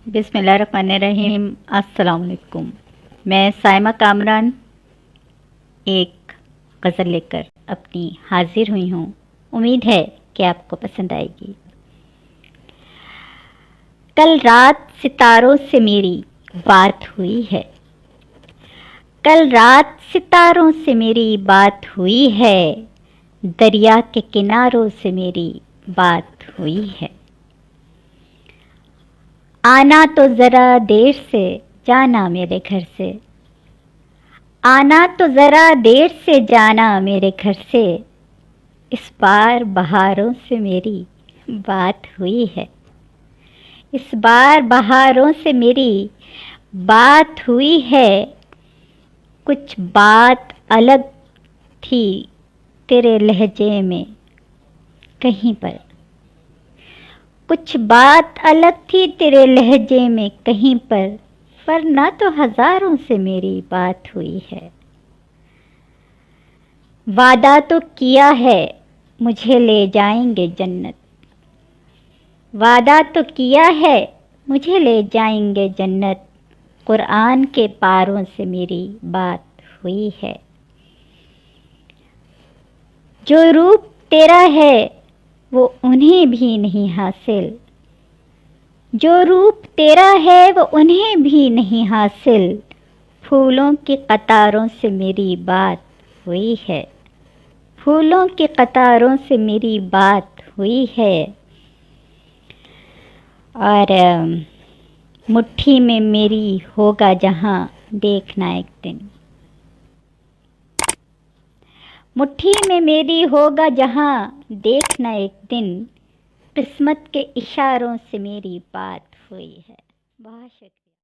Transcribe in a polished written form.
बिस्मिल्लाहिर्रहमानिर्रहीम। अस्सलाम वालेकुम। मैं साइमा कामरान एक गज़ल लेकर अपनी हाजिर हुई हूँ। उम्मीद है कि आपको पसंद आएगी। कल रात सितारों से मेरी बात हुई है। कल रात सितारों से मेरी बात हुई है। दरिया के किनारों से मेरी बात हुई है। आना तो ज़रा देर से जाना मेरे घर से। आना तो ज़रा देर से जाना मेरे घर से। इस बार बहारों से मेरी बात हुई है। इस बार बहारों से मेरी बात हुई है। कुछ बात अलग थी तेरे लहजे में कहीं पर। कुछ बात अलग थी तेरे लहजे में कहीं पर वरना तो हजारों से मेरी बात हुई है। वादा तो किया है मुझे ले जाएंगे जन्नत। वादा तो किया है मुझे ले जाएंगे जन्नत। कुरान के पारों से मेरी बात हुई है। जो रूप तेरा है वो उन्हें भी नहीं हासिल। जो रूप तेरा है वो उन्हें भी नहीं हासिल। फूलों की कतारों से मेरी बात हुई है। फूलों की कतारों से मेरी बात हुई है। और मुट्ठी में मेरी होगा जहां देखना एक दिन। मुट्ठी में मेरी होगा जहां देखना एक दिन। किस्मत के इशारों से मेरी बात हुई है। बहुत शुक्रिया।